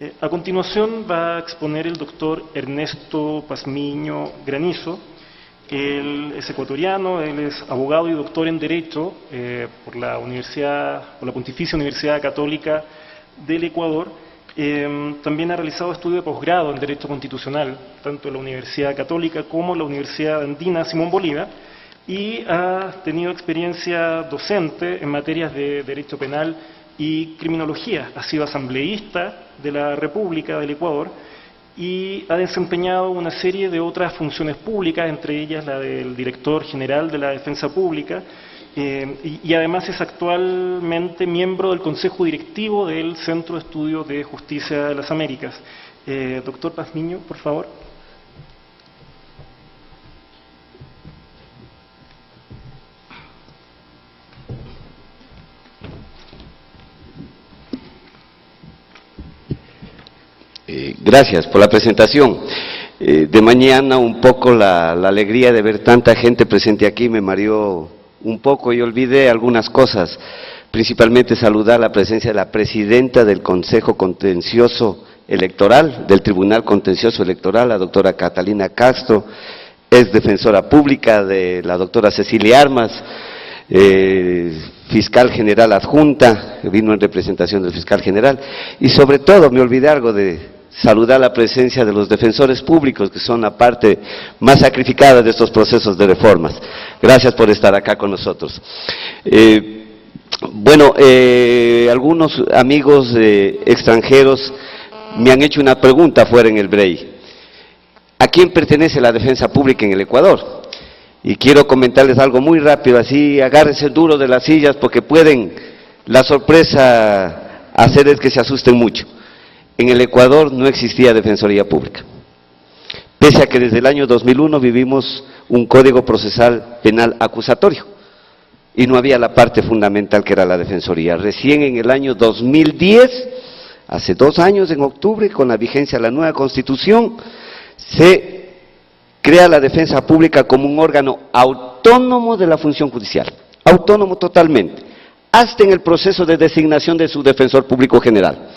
A continuación va a exponer el doctor Ernesto Pazmiño Granizo. Él es ecuatoriano, él es abogado y doctor en Derecho por la Pontificia Universidad Católica del Ecuador. También ha realizado estudio de posgrado en Derecho Constitucional, tanto en la Universidad Católica como en la Universidad Andina Simón Bolívar, y ha tenido experiencia docente en materias de Derecho Penal y Criminología. Ha sido asambleísta de la República del Ecuador y ha desempeñado una serie de otras funciones públicas, entre ellas la del director general de la Defensa Pública, y además es actualmente miembro del Consejo Directivo del Centro de Estudios de Justicia de las Américas. Doctor Pazmiño, por favor. Gracias por la presentación. De mañana un poco la alegría de ver tanta gente presente aquí me mareó un poco y olvidé algunas cosas, principalmente saludar la presencia de la presidenta del Consejo Contencioso Electoral, del Tribunal Contencioso Electoral, la doctora Catalina Castro, es defensora pública de la doctora Cecilia Armas, fiscal general adjunta, vino en representación del fiscal general, y sobre todo me olvidé algo de saludar la presencia de los defensores públicos, que son la parte más sacrificada de estos procesos de reformas. Gracias por estar acá con nosotros. Algunos amigos extranjeros me han hecho una pregunta fuera en el BREI. ¿A quién pertenece la defensa pública en el Ecuador? Y quiero comentarles algo muy rápido, así agárrense duro de las sillas porque pueden, la sorpresa hacer es que se asusten mucho. En el Ecuador no existía defensoría pública, pese a que desde el año 2001 vivimos un código procesal penal acusatorio y no había la parte fundamental que era la defensoría. Recién en el año 2010, hace 2 años en octubre, con la vigencia de la nueva Constitución, se crea la defensa pública como un órgano autónomo de la función judicial, autónomo totalmente, hasta en el proceso de designación de su defensor público general.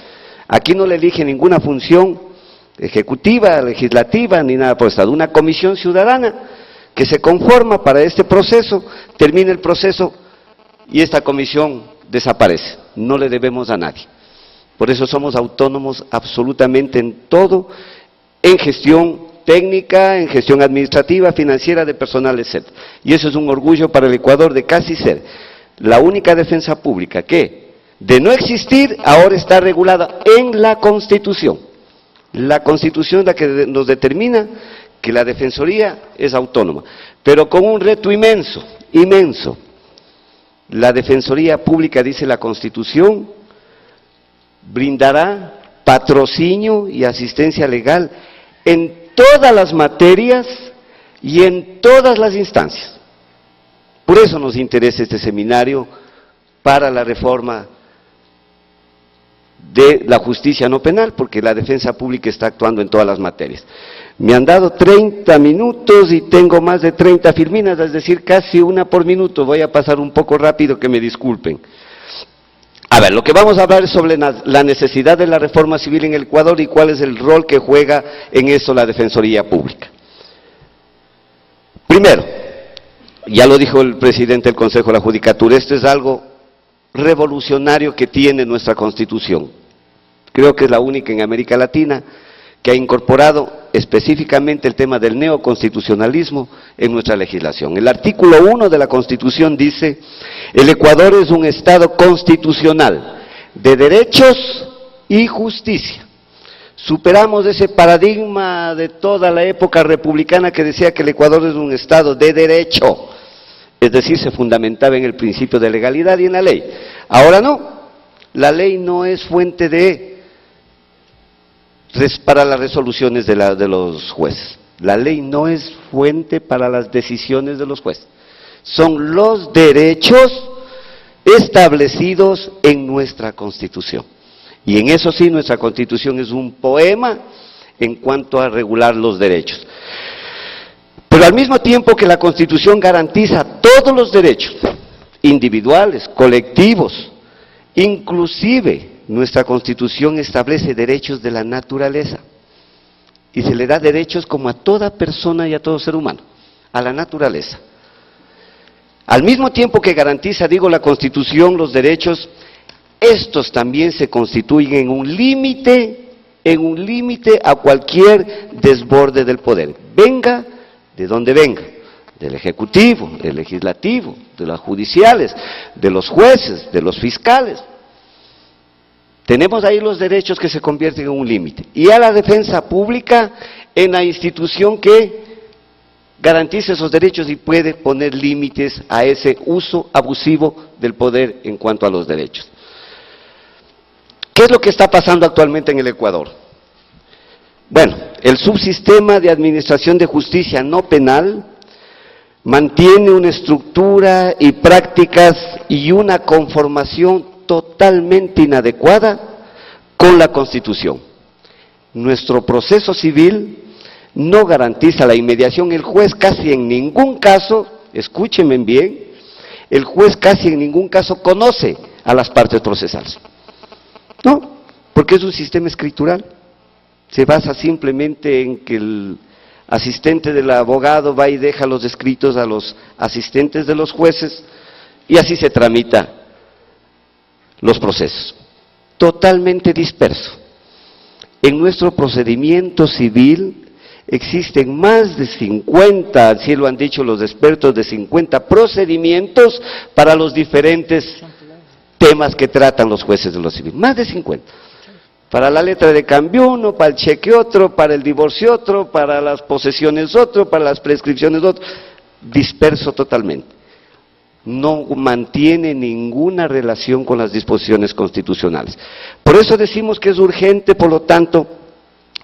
Aquí no le elige ninguna función ejecutiva, legislativa, ni nada por el Estado. Una comisión ciudadana que se conforma para este proceso, termina el proceso y esta comisión desaparece. No le debemos a nadie. Por eso somos autónomos absolutamente en todo, en gestión técnica, en gestión administrativa, financiera, de personal, etc. Y eso es un orgullo para el Ecuador de casi ser la única defensa pública que, de no existir, ahora está regulada en la Constitución. La Constitución es la que nos determina que la Defensoría es autónoma, pero con un reto inmenso, inmenso. La Defensoría Pública, dice la Constitución, brindará patrocinio y asistencia legal en todas las materias y en todas las instancias. Por eso nos interesa este seminario para la reforma de la justicia no penal, porque la defensa pública está actuando en todas las materias. Me han dado 30 minutos y tengo más de 30 filminas, es decir, casi una por minuto. Voy a pasar un poco rápido, que me disculpen. A ver, lo que vamos a hablar es sobre la necesidad de la reforma civil en el Ecuador y cuál es el rol que juega en eso la Defensoría Pública. Primero, ya lo dijo el presidente del Consejo de la Judicatura, esto es algo revolucionario que tiene nuestra Constitución. Creo que es la única en América Latina que ha incorporado específicamente el tema del neoconstitucionalismo en nuestra legislación. El artículo 1 de la Constitución dice: el Ecuador es un Estado constitucional de derechos y justicia. Superamos ese paradigma de toda la época republicana que decía que el Ecuador es un Estado de derecho, es decir, se fundamentaba en el principio de legalidad y en la ley. Ahora no, la ley no es fuente para las resoluciones de los jueces. La ley no es fuente para las decisiones de los jueces. Son los derechos establecidos en nuestra Constitución. Y en eso sí, nuestra Constitución es un poema en cuanto a regular los derechos. Pero al mismo tiempo que la Constitución garantiza todos los derechos, individuales, colectivos, inclusive nuestra Constitución establece derechos de la naturaleza y se le da derechos como a toda persona y a todo ser humano, a la naturaleza. Al mismo tiempo que garantiza, digo, la Constitución, los derechos, estos también se constituyen en un límite a cualquier desborde del poder, venga de donde venga, del Ejecutivo, del Legislativo, de las judiciales, de los jueces, de los fiscales. Tenemos ahí los derechos que se convierten en un límite. Y a la defensa pública en la institución que garantiza esos derechos y puede poner límites a ese uso abusivo del poder en cuanto a los derechos. ¿Qué es lo que está pasando actualmente en el Ecuador? Bueno, el subsistema de administración de justicia no penal mantiene una estructura y prácticas y una conformación totalmente inadecuada con la Constitución. Nuestro proceso civil no garantiza la inmediación. El juez casi en ningún caso, escúchenme bien, el juez casi en ningún caso conoce a las partes procesales. No, porque es un sistema escritural. Se basa simplemente en que el asistente del abogado va y deja los escritos a los asistentes de los jueces y así se tramita los procesos. Totalmente disperso. En nuestro procedimiento civil existen más de 50, así lo han dicho los expertos, de 50 procedimientos para los diferentes temas que tratan los jueces de lo civil. Más de 50. Para la letra de cambio uno, para el cheque otro, para el divorcio otro, para las posesiones otro, para las prescripciones otro. Disperso totalmente. No mantiene ninguna relación con las disposiciones constitucionales. Por eso decimos que es urgente, por lo tanto,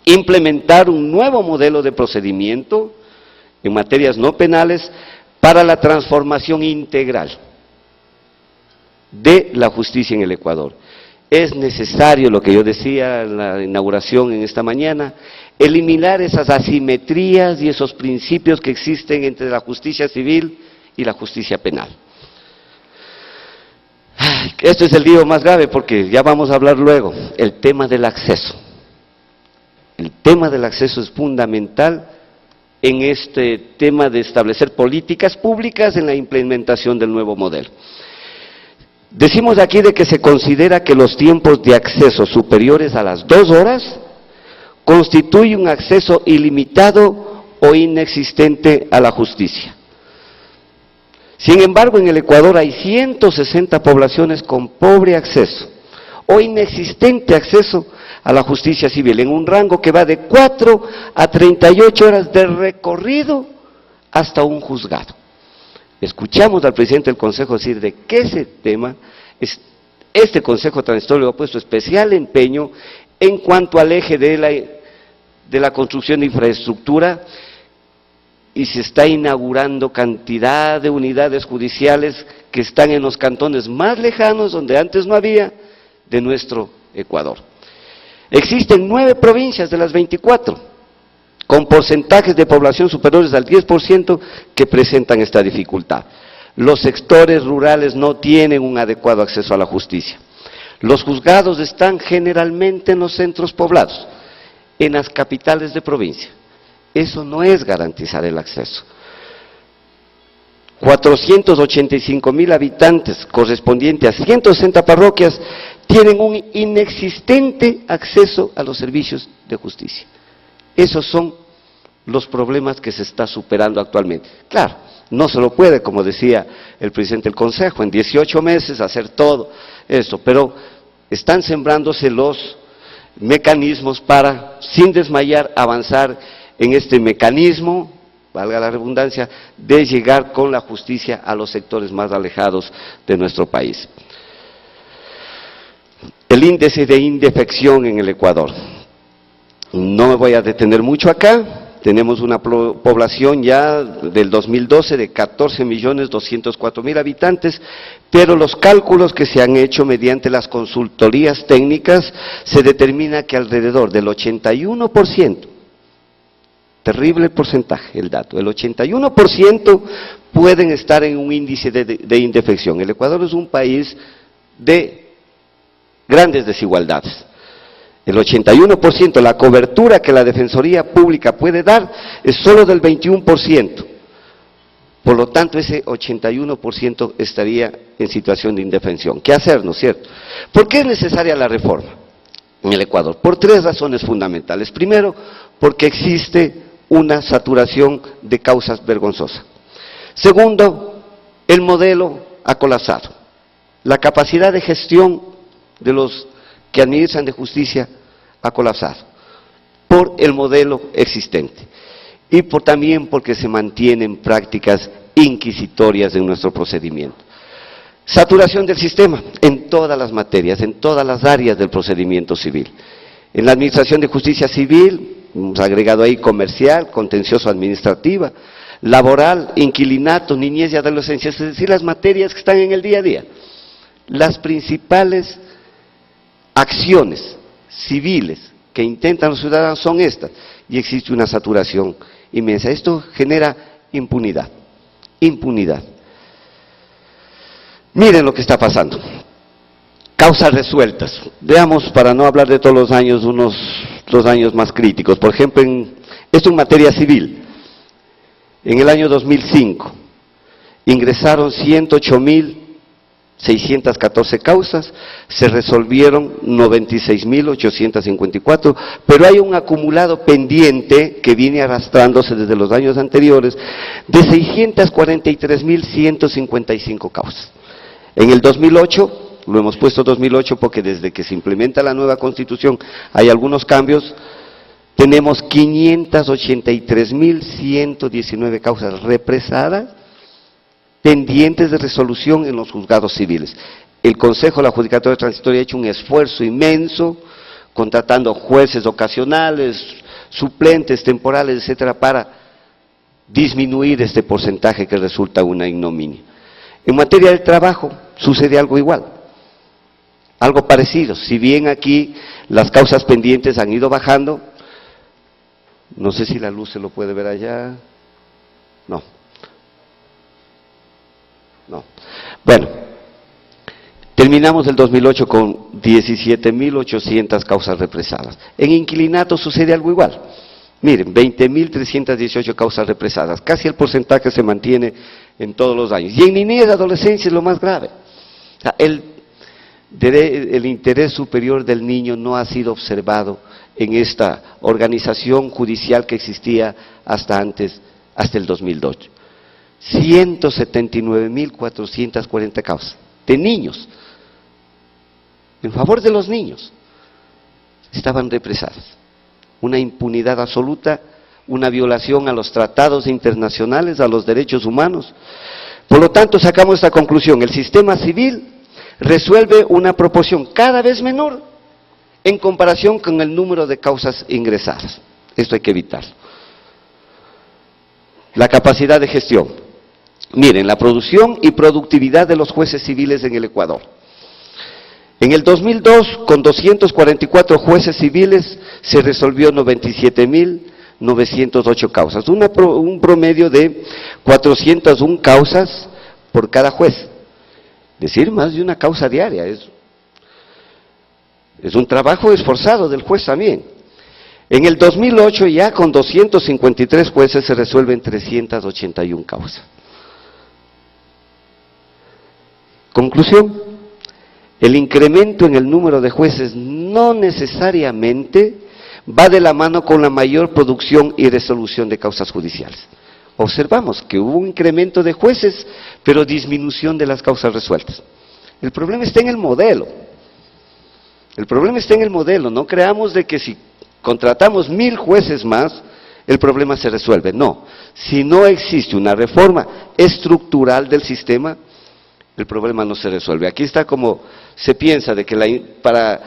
implementar un nuevo modelo de procedimiento en materias no penales para la transformación integral de la justicia en el Ecuador. Es necesario, lo que yo decía en la inauguración en esta mañana, eliminar esas asimetrías y esos principios que existen entre la justicia civil y la justicia penal. Esto es el lío más grave porque ya vamos a hablar luego, el tema del acceso. El tema del acceso es fundamental en este tema de establecer políticas públicas en la implementación del nuevo modelo. Decimos aquí de que se considera que los tiempos de acceso superiores a las 2 horas constituye un acceso ilimitado o inexistente a la justicia. Sin embargo, en el Ecuador hay 160 poblaciones con pobre acceso o inexistente acceso a la justicia civil, en un rango que va de 4 a 38 horas de recorrido hasta un juzgado. Escuchamos al presidente del Consejo decir de que ese tema, este Consejo Transitorio ha puesto especial empeño en cuanto al eje de la construcción de infraestructura y se está inaugurando cantidad de unidades judiciales que están en los cantones más lejanos, donde antes no había, de nuestro Ecuador. Existen 9 provincias de las 24, con porcentajes de población superiores al 10% que presentan esta dificultad. Los sectores rurales no tienen un adecuado acceso a la justicia. Los juzgados están generalmente en los centros poblados, en las capitales de provincia. Eso no es garantizar el acceso. 485,000 habitantes, correspondiente a 160 parroquias, tienen un inexistente acceso a los servicios de justicia. Esos son los problemas que se está superando actualmente. Claro, no se lo puede, como decía el presidente del Consejo, en 18 meses hacer todo esto, pero están sembrándose los mecanismos para, sin desmayar, avanzar en este mecanismo, valga la redundancia, de llegar con la justicia a los sectores más alejados de nuestro país. El índice de indefección en el Ecuador. No me voy a detener mucho acá. Tenemos una población ya del 2012 de 14.204.000 habitantes, pero los cálculos que se han hecho mediante las consultorías técnicas se determina que alrededor del 81%, terrible porcentaje el dato, el 81% pueden estar en un índice de indefección. El Ecuador es un país de grandes desigualdades. El 81%, la cobertura que la Defensoría Pública puede dar es solo del 21%. Por lo tanto, ese 81% estaría en situación de indefensión. ¿Qué hacer, no es cierto? ¿Por qué es necesaria la reforma en el Ecuador? Por tres razones fundamentales. Primero, porque existe una saturación de causas vergonzosas. Segundo, el modelo ha colapsado. La capacidad de gestión de los que administran de justicia ha colapsado por el modelo existente y también porque se mantienen prácticas inquisitorias en nuestro procedimiento. Saturación del sistema en todas las materias, en todas las áreas del procedimiento civil. En la administración de justicia civil, hemos agregado ahí comercial, contencioso administrativa, laboral, inquilinato, niñez y adolescencia, es decir, las materias que están en el día a día. Las principales acciones civiles que intentan los ciudadanos son estas, y existe una saturación inmensa. Esto genera impunidad, impunidad. Miren lo que está pasando. Causas resueltas. Veamos, para no hablar de todos los años, unos 2 años más críticos. Por ejemplo, esto en materia civil. En el año 2005 ingresaron 108.614 causas, se resolvieron 96.854, pero hay un acumulado pendiente que viene arrastrándose desde los años anteriores de 643.155 causas. En el 2008, lo hemos puesto 2008 porque desde que se implementa la nueva Constitución hay algunos cambios, tenemos 583.119 causas represadas, pendientes de resolución en los juzgados civiles. El Consejo de la Judicatura Transitoria ha hecho un esfuerzo inmenso, contratando jueces ocasionales, suplentes, temporales, etcétera, para disminuir este porcentaje que resulta una ignominia. En materia del trabajo sucede algo igual, algo parecido. Si bien aquí las causas pendientes han ido bajando, no sé si la luz se lo puede ver allá, no. Bueno, terminamos el 2008 con 17.800 causas represadas. En inquilinato sucede algo igual. Miren, 20.318 causas represadas, casi el porcentaje se mantiene en todos los años. Y en niñez y adolescencia es lo más grave. O sea, el interés superior del niño no ha sido observado en esta organización judicial que existía hasta el 2002. 179.440 causas de niños, en favor de los niños, estaban represadas. Una impunidad absoluta, una violación a los tratados internacionales, a los derechos humanos. Por lo tanto, sacamos esta conclusión: el sistema civil resuelve una proporción cada vez menor en comparación con el número de causas ingresadas. Esto hay que evitarlo. La capacidad de gestión. Miren, la producción y productividad de los jueces civiles en el Ecuador. En el 2002, con 244 jueces civiles, se resolvió 97.908 causas, un promedio de 401 causas por cada juez. Es decir, más de una causa diaria. Es un trabajo esforzado del juez también. En el 2008, ya con 253 jueces, se resuelven 381 causas. Conclusión: el incremento en el número de jueces no necesariamente va de la mano con la mayor producción y resolución de causas judiciales. Observamos que hubo un incremento de jueces, pero disminución de las causas resueltas. El problema está en el modelo. El problema está en el modelo. No creamos de que si contratamos 1.000 jueces más, el problema se resuelve. No, si no existe una reforma estructural del sistema, el problema no se resuelve. Aquí está como se piensa de que para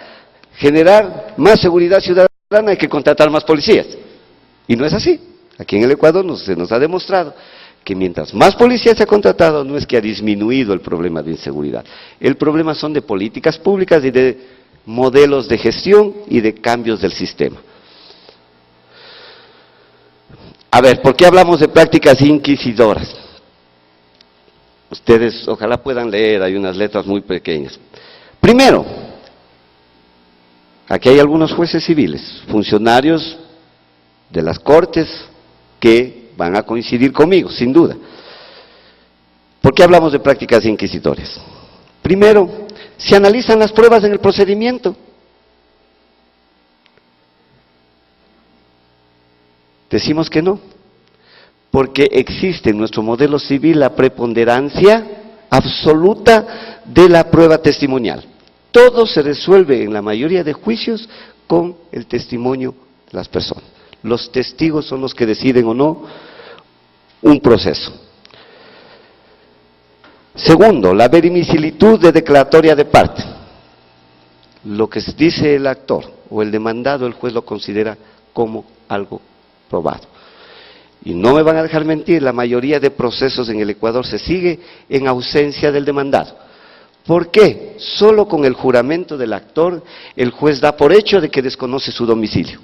generar más seguridad ciudadana hay que contratar más policías. Y no es así. Aquí en el Ecuador se nos ha demostrado que mientras más policías se ha contratado, no es que ha disminuido el problema de inseguridad. El problema son de políticas públicas y de modelos de gestión y de cambios del sistema. A ver, ¿por qué hablamos de prácticas inquisidoras? Ustedes ojalá puedan leer, hay unas letras muy pequeñas. Primero, aquí hay algunos jueces civiles, funcionarios de las cortes que van a coincidir conmigo, sin duda. ¿Por qué hablamos de prácticas inquisitorias? Primero, se analizan las pruebas en el procedimiento. Decimos que no, porque existe en nuestro modelo civil la preponderancia absoluta de la prueba testimonial. Todo se resuelve en la mayoría de juicios con el testimonio de las personas. Los testigos son los que deciden o no un proceso. Segundo, la verosimilitud de declaratoria de parte. Lo que dice el actor o el demandado, el juez lo considera como algo probado. Y no me van a dejar mentir, la mayoría de procesos en el Ecuador se sigue en ausencia del demandado. ¿Por qué? Solo con el juramento del actor, el juez da por hecho de que desconoce su domicilio.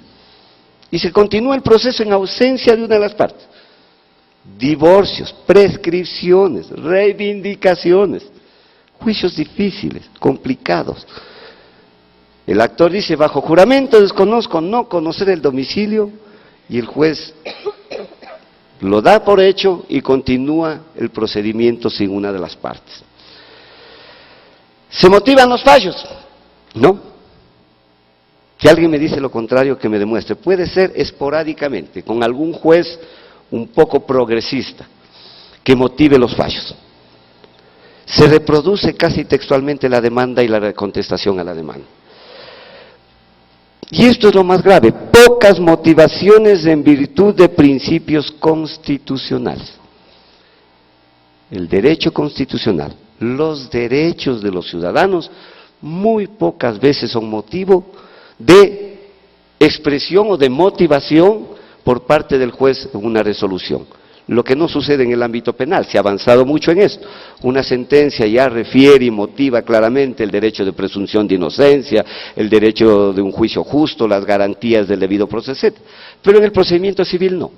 Y se continúa el proceso en ausencia de una de las partes. Divorcios, prescripciones, reivindicaciones, juicios difíciles, complicados. El actor dice, bajo juramento desconozco, no conocer el domicilio, y el juez lo da por hecho y continúa el procedimiento sin una de las partes. ¿Se motivan los fallos? No. Si alguien me dice lo contrario, que me demuestre. Puede ser esporádicamente, con algún juez un poco progresista, que motive los fallos. Se reproduce casi textualmente la demanda y la contestación a la demanda. Y esto es lo más grave, pocas motivaciones en virtud de principios constitucionales. El derecho constitucional, los derechos de los ciudadanos, muy pocas veces son motivo de expresión o de motivación por parte del juez en una resolución. Lo que no sucede en el ámbito penal, se ha avanzado mucho en esto. Una sentencia ya refiere y motiva claramente el derecho de presunción de inocencia, el derecho de un juicio justo, las garantías del debido proceso, etc. Pero en el procedimiento civil no.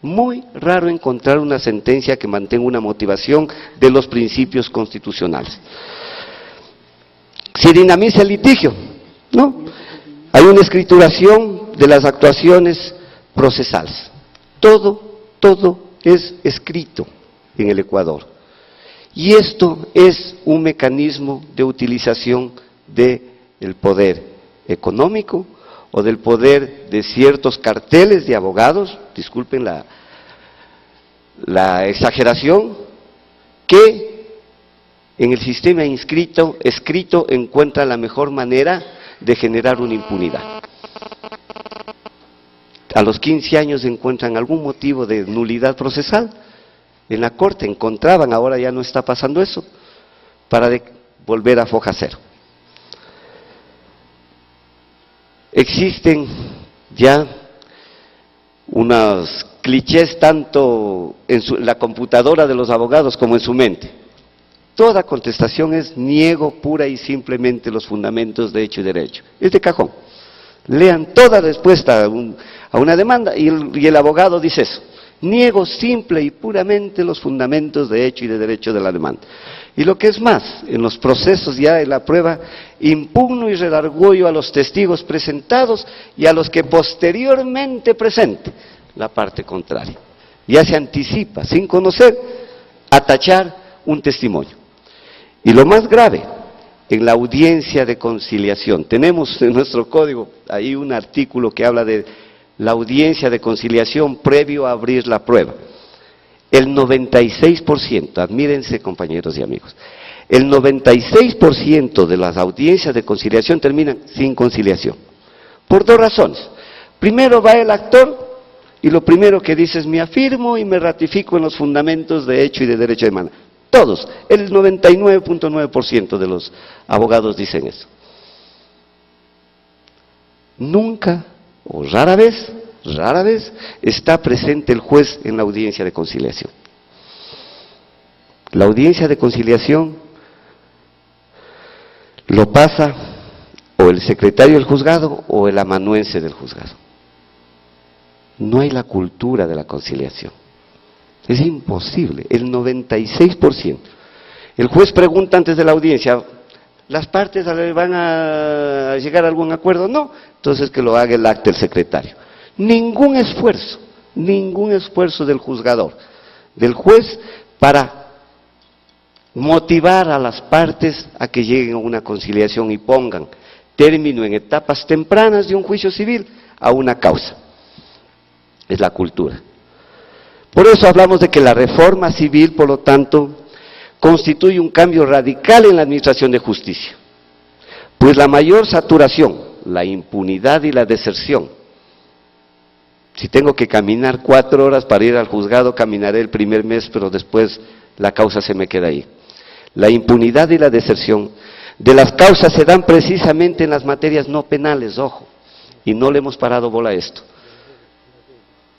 Muy raro encontrar una sentencia que mantenga una motivación de los principios constitucionales. ¿Se dinamiza el litigio? No. Hay una escrituración de las actuaciones procesales. Todo es escrito en el Ecuador. Y esto es un mecanismo de utilización del poder económico o del poder de ciertos carteles de abogados, disculpen la exageración, que en el sistema escrito encuentra la mejor manera de generar una impunidad. A los 15 años encuentran algún motivo de nulidad procesal, en la corte encontraban, ahora ya no está pasando eso, para volver a foja cero. Existen ya unos clichés tanto en la computadora de los abogados como en su mente. Toda contestación es niego pura y simplemente los fundamentos de hecho y derecho. Es de cajón. Lean toda respuesta a una demanda y el abogado dice eso. Niego simple y puramente los fundamentos de hecho y de derecho de la demanda. Y lo que es más, en los procesos ya en la prueba, impugno y redarguyo a los testigos presentados y a los que posteriormente presente la parte contraria. Ya se anticipa, sin conocer, a tachar un testimonio. Y lo más grave, en la audiencia de conciliación. Tenemos en nuestro código ahí un artículo que habla de la audiencia de conciliación previo a abrir la prueba. El 96%, admírense compañeros y amigos, el 96% de las audiencias de conciliación terminan sin conciliación. Por dos razones. Primero va el actor y lo primero que dice es me afirmo y me ratifico en los fundamentos de hecho y de derecho de demanda. Todos, el 99.9% de los abogados dicen eso. Nunca o rara vez está presente el juez en la audiencia de conciliación. La audiencia de conciliación lo pasa o el secretario del juzgado o el amanuense del juzgado. No hay la cultura de la conciliación. Es imposible, el 96%. El juez pregunta antes de la audiencia, ¿Las partes van a llegar a algún acuerdo? No, entonces que lo haga el acta el secretario. Ningún esfuerzo del juzgador, del juez, para motivar a las partes a que lleguen a una conciliación y pongan término en etapas tempranas de un juicio civil a una causa. Es la cultura. Por eso hablamos de que la reforma civil, por lo tanto, constituye un cambio radical en la administración de justicia, pues la mayor saturación, la impunidad y la deserción. Si tengo que caminar 4 horas para ir al juzgado, caminaré el primer mes, pero después la causa se me queda ahí. La impunidad y la deserción de las causas se dan precisamente en las materias no penales, ojo, y no le hemos parado bola a esto.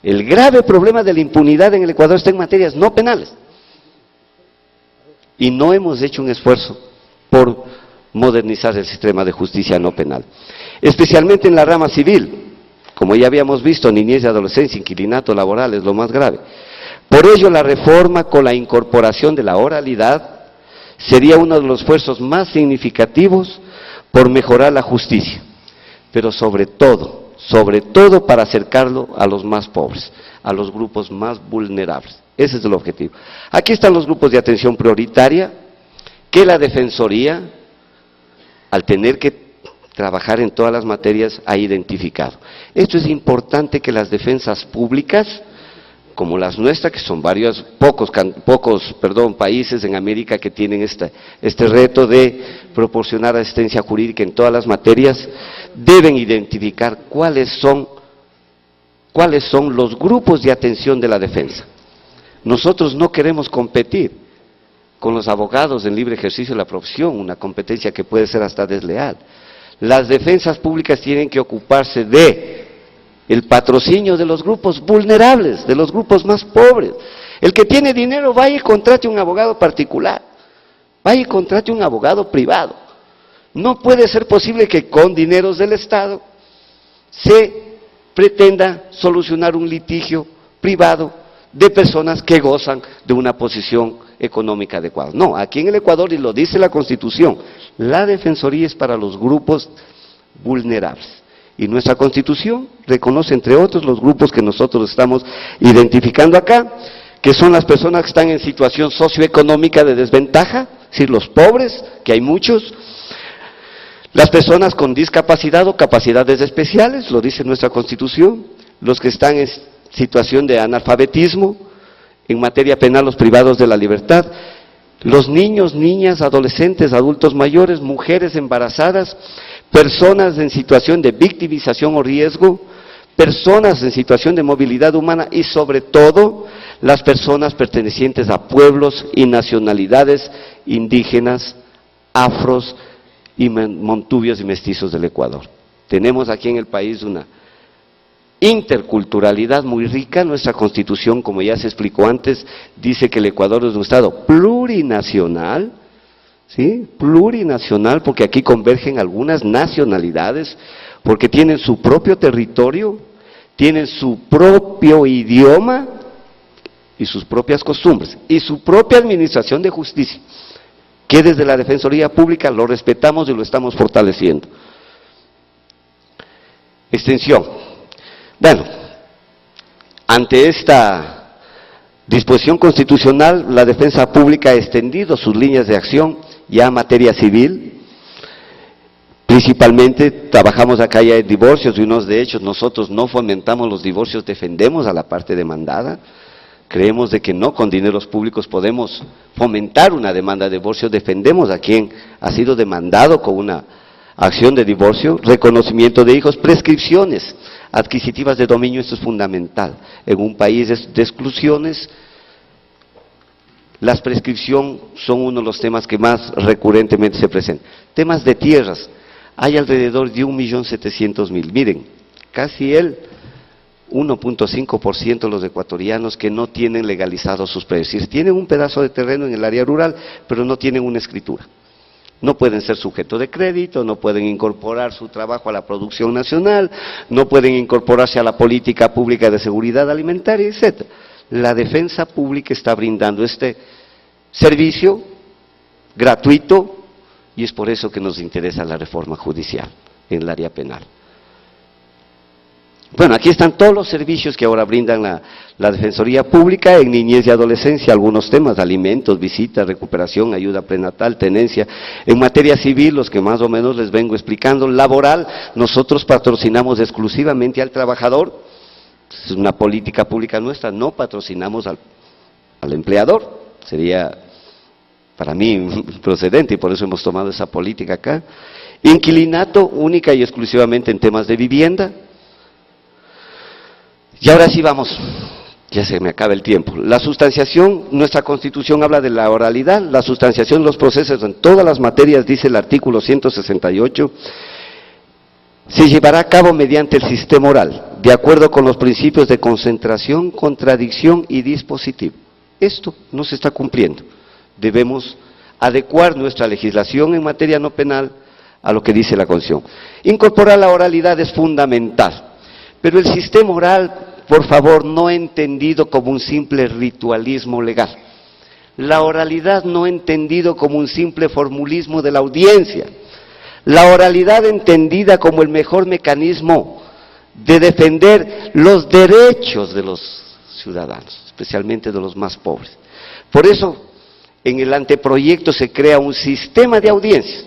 El grave problema de la impunidad en el Ecuador está en materias no penales. Y no hemos hecho un esfuerzo por modernizar el sistema de justicia no penal. Especialmente en la rama civil, como ya habíamos visto, niñez y adolescencia, inquilinato laboral es lo más grave. Por ello, la reforma con la incorporación de la oralidad sería uno de los esfuerzos más significativos por mejorar la justicia, pero sobre todo para acercarlo a los más pobres, a los grupos más vulnerables. Ese es el objetivo. Aquí están los grupos de atención prioritaria que la Defensoría, al tener que trabajar en todas las materias, ha identificado. Esto es importante que las defensas públicas, como las nuestras, que son pocos países en América que tienen este reto de proporcionar asistencia jurídica en todas las materias, deben identificar cuáles son los grupos de atención de la defensa. Nosotros no queremos competir con los abogados en libre ejercicio de la profesión, una competencia que puede ser hasta desleal. Las defensas públicas tienen que ocuparse de el patrocinio de los grupos vulnerables, de los grupos más pobres. El que tiene dinero, vaya y contrate un abogado particular, vaya y contrate un abogado privado. No puede ser posible que con dineros del Estado se pretenda solucionar un litigio privado de personas que gozan de una posición económica adecuada. No, aquí en el Ecuador, y lo dice la Constitución, la Defensoría es para los grupos vulnerables. Y nuestra Constitución reconoce, entre otros, los grupos que nosotros estamos identificando acá, que son las personas que están en situación socioeconómica de desventaja, es decir, los pobres, que hay muchos, las personas con discapacidad o capacidades especiales, lo dice nuestra Constitución, los que están en situación de analfabetismo, en materia penal los privados de la libertad, los niños, niñas, adolescentes, adultos mayores, mujeres embarazadas, personas en situación de victimización o riesgo, personas en situación de movilidad humana y sobre todo las personas pertenecientes a pueblos y nacionalidades indígenas, afros y montubios y mestizos del Ecuador. Tenemos aquí en el país una interculturalidad muy rica. Nuestra Constitución, como ya se explicó antes, dice que el Ecuador es un Estado plurinacional, ¿sí? Plurinacional, porque aquí convergen algunas nacionalidades, porque tienen su propio territorio, tienen su propio idioma y sus propias costumbres, y su propia administración de justicia, que desde la Defensoría Pública lo respetamos y lo estamos fortaleciendo. Extensión. Bueno, ante esta disposición constitucional, la Defensa Pública ha extendido sus líneas de acción ya a materia civil. Principalmente trabajamos acá ya en divorcios y unos de hechos. Nosotros no fomentamos los divorcios, defendemos a la parte demandada. Creemos de que no con dineros públicos podemos fomentar una demanda de divorcio, defendemos a quien ha sido demandado con una acción de divorcio, reconocimiento de hijos, prescripciones adquisitivas de dominio. Esto es fundamental. En un país de exclusiones, las prescripciones son uno de los temas que más recurrentemente se presentan. Temas de tierras, hay alrededor de 1.700.000. Miren, casi el 1.5% de los ecuatorianos que no tienen legalizados sus predios. Tienen un pedazo de terreno en el área rural, pero no tienen una escritura. No pueden ser sujetos de crédito, no pueden incorporar su trabajo a la producción nacional, no pueden incorporarse a la política pública de seguridad alimentaria, etc. La Defensa Pública está brindando este servicio gratuito Y es por eso que nos interesa la reforma judicial en el área penal. Bueno, aquí están todos los servicios que ahora brindan la Defensoría Pública en niñez y adolescencia, algunos temas: alimentos, visitas, recuperación, ayuda prenatal, tenencia. En materia civil, los que más o menos les vengo explicando. Laboral, nosotros patrocinamos exclusivamente al trabajador, es una política pública nuestra, no patrocinamos al empleador, sería para mí procedente y por eso hemos tomado esa política acá. Inquilinato, única y exclusivamente en temas de vivienda. Y ahora sí vamos, ya se me acaba el tiempo. La sustanciación, nuestra Constitución habla de la oralidad, la sustanciación de los procesos en todas las materias, dice el artículo 168, se llevará a cabo mediante el sistema oral, de acuerdo con los principios de concentración, contradicción y dispositivo. Esto no se está cumpliendo. Debemos adecuar nuestra legislación en materia no penal a lo que dice la Constitución. Incorporar la oralidad es fundamental, pero el sistema oral, por favor, no entendido como un simple ritualismo legal. La oralidad no entendido como un simple formulismo de la audiencia. La oralidad entendida como el mejor mecanismo de defender los derechos de los ciudadanos, especialmente de los más pobres. Por eso, en el anteproyecto se crea un sistema de audiencias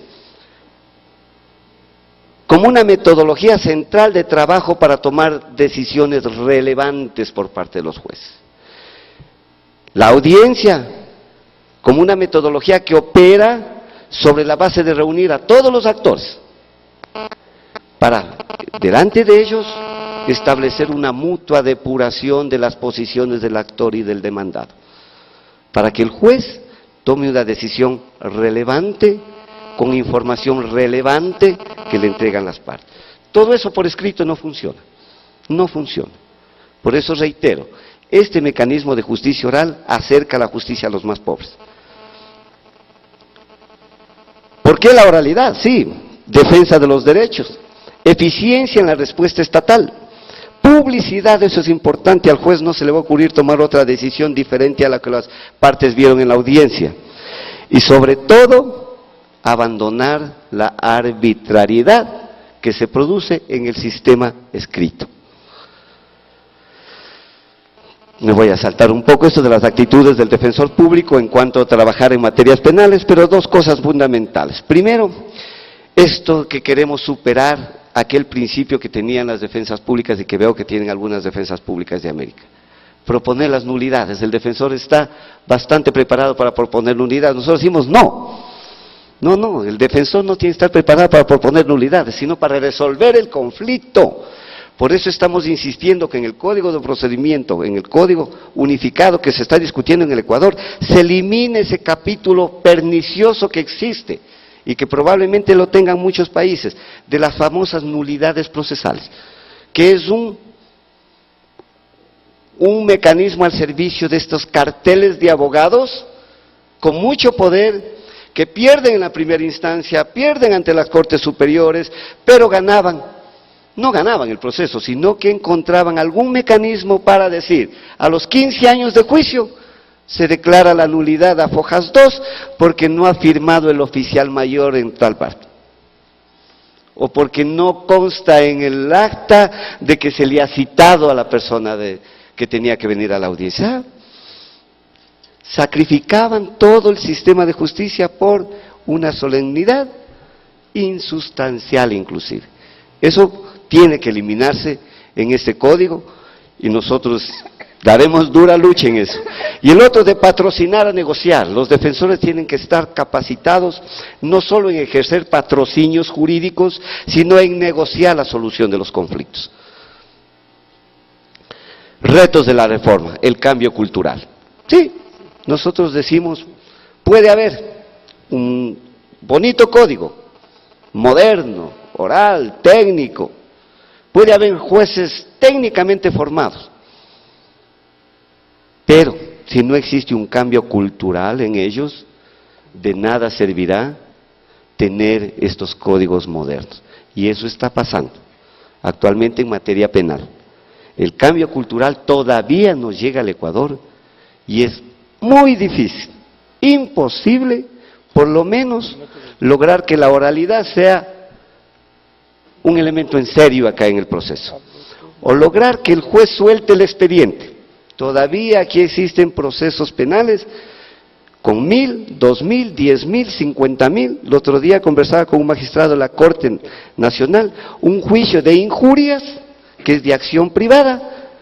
como una metodología central de trabajo para tomar decisiones relevantes por parte de los jueces. La audiencia como una metodología que opera sobre la base de reunir a todos los actores para, delante de ellos, establecer una mutua depuración de las posiciones del actor y del demandado, para que el juez tome una decisión relevante, con información relevante que le entregan las partes. Todo eso por escrito no funciona, no funciona. Por eso reitero, este mecanismo de justicia oral acerca la justicia a los más pobres. ¿Por qué la oralidad? Sí, defensa de los derechos, eficiencia en la respuesta estatal, publicidad, eso es importante, al juez no se le va a ocurrir tomar otra decisión diferente a la que las partes vieron en la audiencia. Y sobre todo, abandonar la arbitrariedad que se produce en el sistema escrito. Me voy a saltar un poco esto de las actitudes del defensor público en cuanto a trabajar en materias penales, pero dos cosas fundamentales. Primero, esto que queremos superar aquel principio que tenían las defensas públicas y que veo que tienen algunas defensas públicas de América. Proponer las nulidades. El defensor está bastante preparado para proponer nulidades. Nosotros decimos no. No, el defensor no tiene que estar preparado para proponer nulidades, sino para resolver el conflicto. Por eso estamos insistiendo que en el Código de Procedimiento, en el Código Unificado que se está discutiendo en el Ecuador, se elimine ese capítulo pernicioso que existe y que probablemente lo tengan muchos países, de las famosas nulidades procesales, que es un mecanismo al servicio de estos carteles de abogados con mucho poder, que pierden en la primera instancia, pierden ante las Cortes Superiores, pero no ganaban el proceso, sino que encontraban algún mecanismo para decir, a los 15 años de juicio, se declara la nulidad a Fojas 2, porque no ha firmado el oficial mayor en tal parte, o porque no consta en el acta de que se le ha citado a la persona que tenía que venir a la audiencia. Sacrificaban todo el sistema de justicia por una solemnidad insustancial inclusive. Eso tiene que eliminarse en este código y nosotros daremos dura lucha en eso. Y el otro, de patrocinar a negociar. Los defensores tienen que estar capacitados no solo en ejercer patrocinios jurídicos, sino en negociar la solución de los conflictos. Retos de la reforma, el cambio cultural. Sí, nosotros decimos, puede haber un bonito código, moderno, oral, técnico, puede haber jueces técnicamente formados, pero si no existe un cambio cultural en ellos, de nada servirá tener estos códigos modernos. Y eso está pasando actualmente en materia penal. El cambio cultural todavía no llega al Ecuador y es muy difícil, imposible, por lo menos lograr que la oralidad sea un elemento en serio acá en el proceso, o lograr que el juez suelte el expediente. Todavía aquí existen procesos penales con 1.000, 2.000, 10.000, 50.000. El otro día conversaba con un magistrado de la Corte Nacional, un juicio de injurias, que es de acción privada,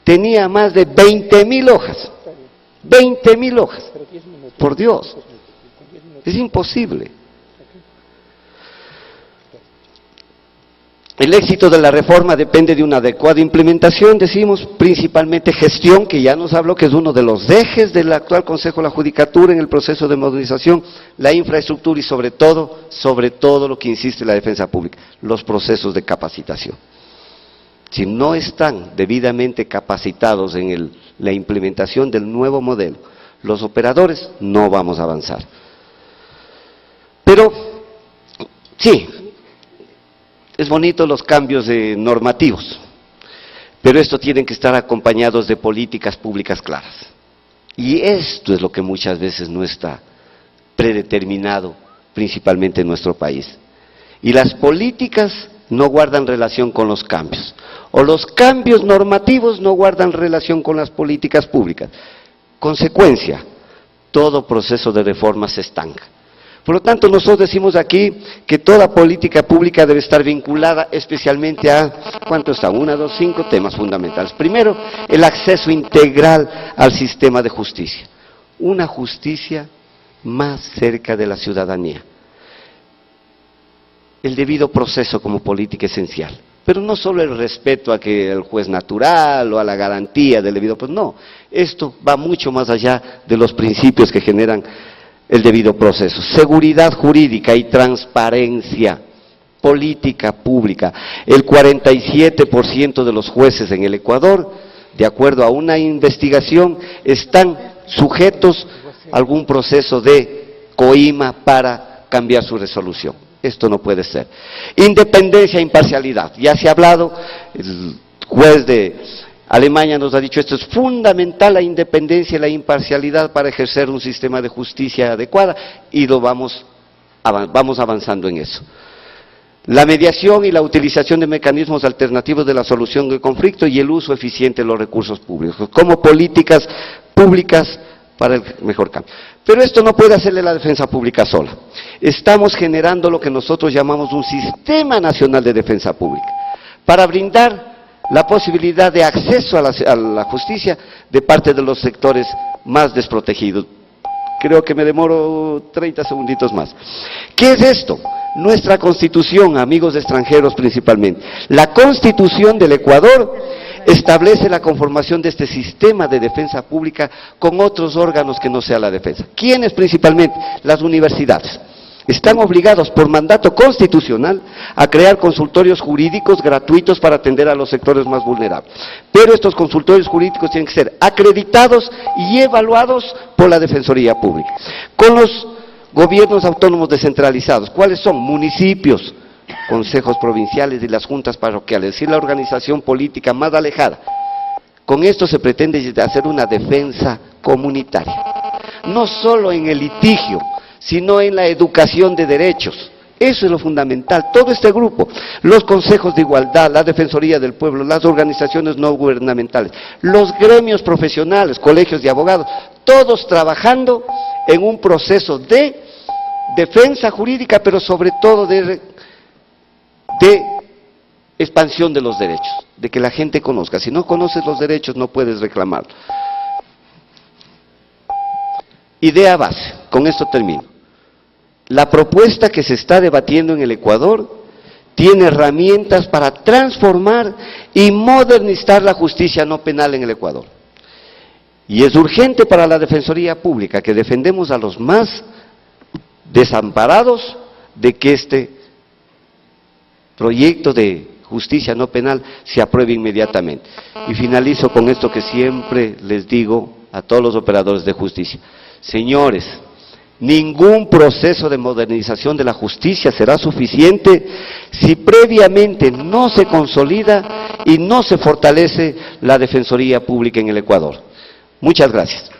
tenía más de 20.000 hojas. 20.000 hojas. Por Dios, es imposible. El éxito de la reforma depende de una adecuada implementación, decimos, principalmente gestión, que ya nos habló que es uno de los ejes del actual Consejo de la Judicatura en el proceso de modernización, la infraestructura y sobre todo lo que insiste la defensa pública, los procesos de capacitación. Si no están debidamente capacitados en la implementación del nuevo modelo, los operadores, no vamos a avanzar. Pero, sí, es bonito los cambios normativos, pero esto tienen que estar acompañados de políticas públicas claras. Y esto es lo que muchas veces no está predeterminado, principalmente en nuestro país. Y las políticas no guardan relación con los cambios, o los cambios normativos no guardan relación con las políticas públicas. Consecuencia, todo proceso de reforma se estanca. Por lo tanto, nosotros decimos aquí que toda política pública debe estar vinculada especialmente a, ¿cuánto está? 1, 2, 5 temas fundamentales. Primero, el acceso integral al sistema de justicia. Una justicia más cerca de la ciudadanía. El debido proceso como política esencial. Pero no solo el respeto a que el juez natural o a la garantía del debido proceso, no. Esto va mucho más allá de los principios que generan el debido proceso. Seguridad jurídica y transparencia, política pública. El 47% de los jueces en el Ecuador, de acuerdo a una investigación, están sujetos a algún proceso de coima para cambiar su resolución. Esto no puede ser. Independencia e imparcialidad. Ya se ha hablado, el juez de Alemania nos ha dicho, esto es fundamental, la independencia y la imparcialidad para ejercer un sistema de justicia adecuada, y vamos avanzando en eso. La mediación y la utilización de mecanismos alternativos de la solución del conflicto y el uso eficiente de los recursos públicos, como políticas públicas para el mejor cambio. Pero esto no puede hacerle la defensa pública sola. Estamos generando lo que nosotros llamamos un sistema nacional de defensa pública, para brindar la posibilidad de acceso a la justicia de parte de los sectores más desprotegidos. Creo que me demoro 30 segunditos más. ¿Qué es esto? Nuestra Constitución, amigos extranjeros principalmente. La Constitución del Ecuador establece la conformación de este sistema de defensa pública con otros órganos que no sea la defensa. ¿Quiénes principalmente? Las universidades. Están obligados por mandato constitucional a crear consultorios jurídicos gratuitos para atender a los sectores más vulnerables. Pero estos consultorios jurídicos tienen que ser acreditados y evaluados por la Defensoría Pública. Con los gobiernos autónomos descentralizados, ¿cuáles son? Municipios, consejos provinciales y las juntas parroquiales, es decir, la organización política más alejada. Con esto se pretende hacer una defensa comunitaria, no solo en el litigio, sino en la educación de derechos. Eso es lo fundamental. Todo este grupo, los consejos de igualdad, la Defensoría del Pueblo, las organizaciones no gubernamentales, los gremios profesionales, colegios de abogados, todos trabajando en un proceso de defensa jurídica, pero sobre todo de expansión de los derechos, de que la gente conozca. Si no conoces los derechos, no puedes reclamarlo. Idea base, con esto termino. La propuesta que se está debatiendo en el Ecuador tiene herramientas para transformar y modernizar la justicia no penal en el Ecuador. Y es urgente para la Defensoría Pública, que defendemos a los más desamparados, de que este proyecto de justicia no penal se apruebe inmediatamente. Y finalizo con esto que siempre les digo a todos los operadores de justicia. Señores, ningún proceso de modernización de la justicia será suficiente si previamente no se consolida y no se fortalece la Defensoría Pública en el Ecuador. Muchas gracias.